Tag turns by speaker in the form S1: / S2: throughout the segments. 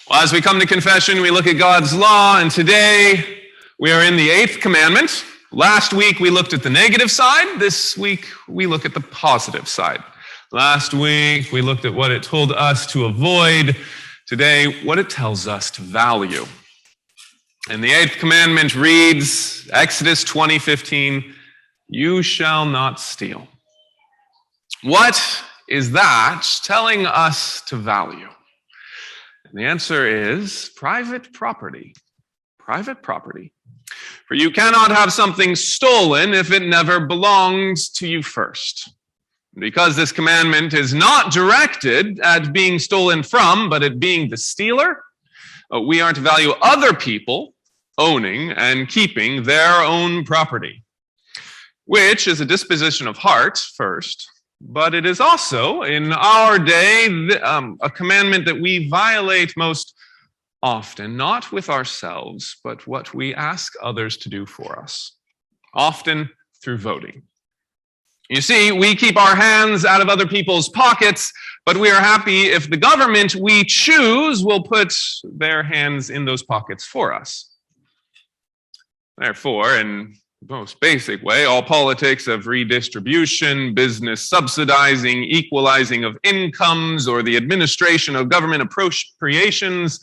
S1: Well, as we come to confession, we look at God's law, and today we are in the 8th commandment. Last week we looked at the negative side. This week we look at the positive side. Last week we looked at what it told us to avoid. Today, what it tells us to value. And the 8th commandment reads, Exodus 20:15, "You shall not steal." What is that telling us to value? And the answer is private property. Private property. For you cannot have something stolen if it never belonged to you first. Because this commandment is not directed at being stolen from, but at being the stealer, we are to value other people owning and keeping their own property, which is a disposition of heart first, but it is also, in our day, a commandment that we violate most often, not with ourselves, but what we ask others to do for us, often through voting. You see, we keep our hands out of other people's pockets, but we are happy if the government we choose will put their hands in those pockets for us. Therefore, in the most basic way, all politics of redistribution, business subsidizing, equalizing of incomes, or the administration of government appropriations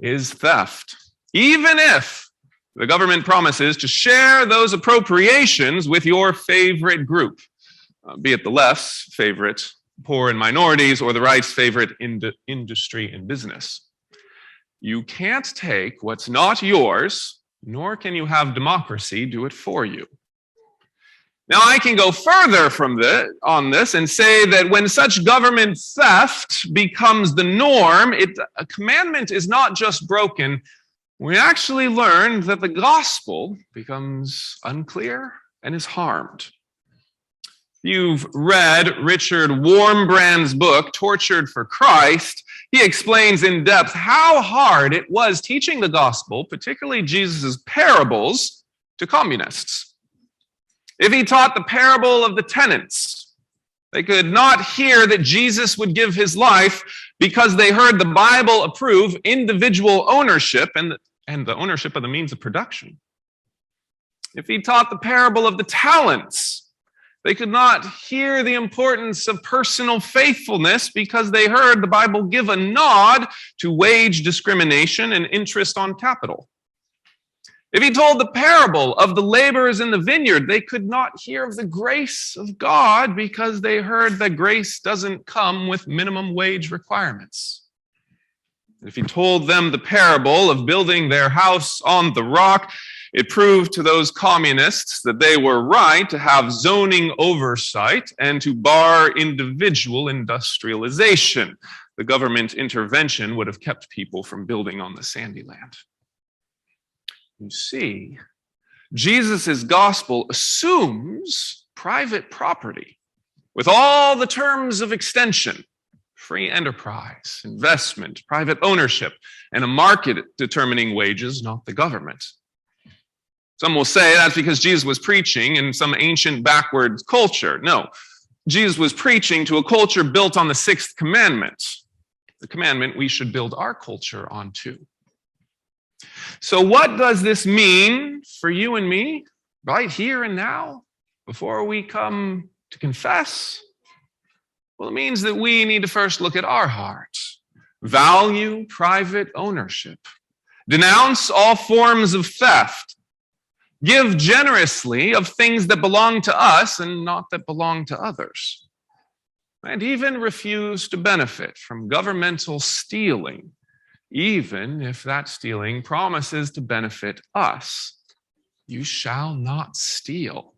S1: is theft. Even if the government promises to share those appropriations with your favorite group, be it the left's favorite poor and minorities or the right's favorite industry and business. You can't take what's not yours, nor can you have democracy do it for you. Now, I can go further on this and say that when such government theft becomes the norm, a commandment is not just broken. We actually learn that the gospel becomes unclear and is harmed. You've read Richard Warmbrand's book, Tortured for Christ. He explains in depth how hard it was teaching the gospel, particularly Jesus' parables, to communists. If he taught the parable of the tenants, they could not hear that Jesus would give his life because they heard the Bible approve individual ownership and the ownership of the means of production. If he taught the parable of the talents, they could not hear the importance of personal faithfulness because they heard the Bible give a nod to wage discrimination and interest on capital. If he told the parable of the laborers in the vineyard, they could not hear of the grace of God because they heard that grace doesn't come with minimum wage requirements. If he told them the parable of building their house on the rock, it proved to those communists that they were right to have zoning oversight and to bar individual industrialization. The government intervention would have kept people from building on the sandy land. You see, Jesus' gospel assumes private property with all the terms of extension: free enterprise, investment, private ownership, and a market determining wages, not the government. Some will say that's because Jesus was preaching in some ancient backward culture. No, Jesus was preaching to a culture built on the 6th commandment, the commandment we should build our culture on too. So what does this mean for you and me right here and now before we come to confess? Well, it means that we need to first look at our hearts, value private ownership, denounce all forms of theft, give generously of things that belong to us and not that belong to others, and even refuse to benefit from governmental stealing, even if that stealing promises to benefit us. You shall not steal.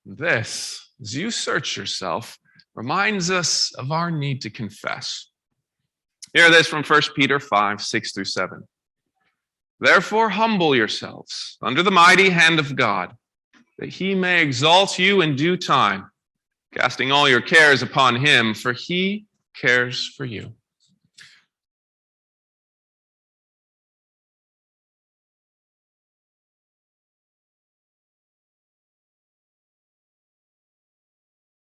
S1: This, as you search yourself, reminds us of our need to confess. Hear this from 1 Peter 5:6-7. Therefore, humble yourselves under the mighty hand of God, that he may exalt you in due time, casting all your cares upon him, for he cares for you.